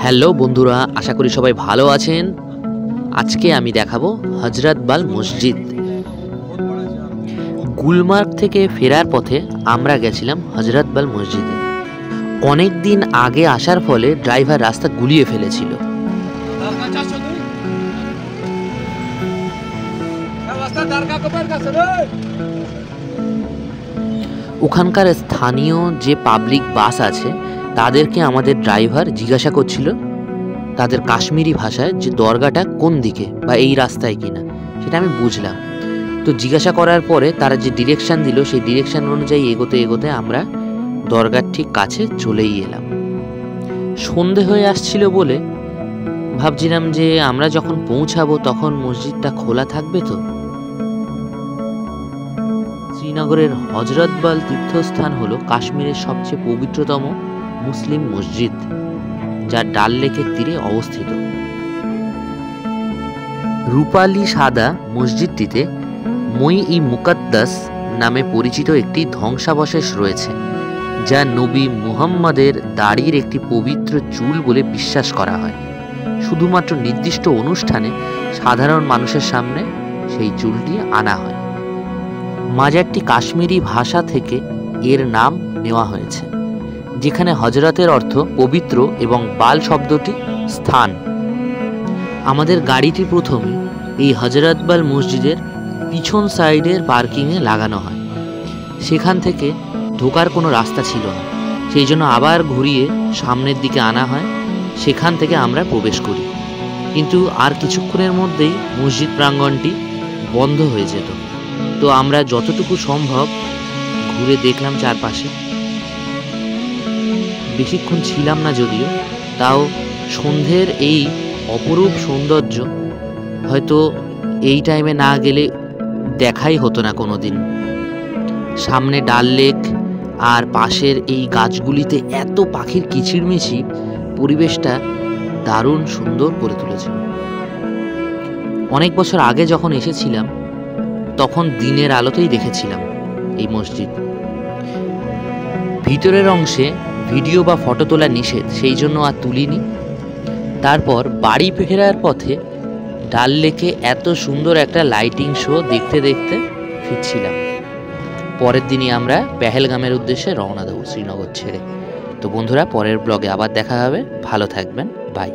Hello বন্ধুরা, আশা করি সবাই ভালো আছেন। আজকে আমি দেখাবো হজরতবাল মসজিদ। গুলমার্গ থেকে ফেরার পথে আমরা গেছিলাম হজরতবাল মসজিদে। অনেক দিন আগে আসার ফলে ড্রাইভার রাস্তা গুলিয়ে ফেলেছিল। ওখানকার স্থানীয় যে পাবলিক বাস আছে তাদেরকে আমাদের ড্রাইভার জিজ্ঞাসা করছিল তাদের কাশ্মীরি ভাষায় যে দরগাটা কোন দিকে বা এই রাস্তায় কিনা। সেটা আমি বুঝলাম। তো জিজ্ঞাসা করার পরে তারা যে ডিরেকশান দিল সেই ডিরেকশান অনুযায়ী এগোতে এগোতে আমরা দরগার ঠিক কাছে চলেই এলাম। সন্ধে হয়ে আসছিল বলে ভাবছিলাম যে আমরা যখন পৌঁছাবো তখন মসজিদটা খোলা থাকবে। তো শ্রীনগরের হজরতবাল তীর্থস্থান হলো কাশ্মীরের সবচেয়ে পবিত্রতম মুসলিম মসজিদ, যা ডাল লেকের তীরে অবস্থিত। রূপালী সাদা মসজিদটিতে মই-ই মুকাদ্দাস নামে পরিচিত একটি ধ্বংসাবশেষ রয়েছে, যা নবী মুহাম্মদের দাড়ির একটি পবিত্র চুল বলে বিশ্বাস করা হয়। শুধুমাত্র নির্দিষ্ট অনুষ্ঠানে সাধারণ মানুষের সামনে সেই চুলটি আনা হয়। মাজারটি কাশ্মীরি ভাষা থেকে এর নাম নেওয়া হয়েছে, যেখানে হজরতের অর্থ পবিত্র এবং বাল শব্দটি স্থান। আমাদের গাড়িটি প্রথমে এই হজরতবাল মসজিদের পিছন সাইডের পার্কিংয়ে লাগানো হয়। সেখান থেকে ঢোকার কোনো রাস্তা ছিল না, সেই জন্য আবার ঘুরিয়ে সামনের দিকে আনা হয়। সেখান থেকে আমরা প্রবেশ করি, কিন্তু আর কিছুক্ষণের মধ্যেই মসজিদ প্রাঙ্গণটি বন্ধ হয়ে যেত। তো আমরা যতটুকু সম্ভব ঘুরে দেখলাম চারপাশে। বেশিক্ষণ ছিলাম না যদিও, তাও সন্ধ্যের এই অপরূপ সৌন্দর্য হয়তো এই টাইমে না গেলে দেখাই হতো না কোনো দিন। সামনে ডাল লেক আর পাশের এই গাছগুলিতে এত পাখির কিচিরমিচির, পরিবেশটা দারুণ সুন্দর করে তুলেছিল। অনেক বছর আগে যখন এসেছিলাম তখন দিনের আলোতেই দেখেছিলাম এই মসজিদ। ভিতরের অংশে ভিডিও বা ফটো তোলা নিষেধ, সেই জন্য আর তুলিনি। তারপর বাড়ি ফেরার পথে ডাল লেকে এত সুন্দর একটা লাইটিং শো দেখতে দেখতে ফিরছিলাম। পরের দিনই আমরা পেহেলগামের উদ্দেশ্যে রওনা দেবো শ্রীনগর ছেড়ে। তো বন্ধুরা, পরের ব্লগে আবার দেখা হবে। ভালো থাকবেন, বাই।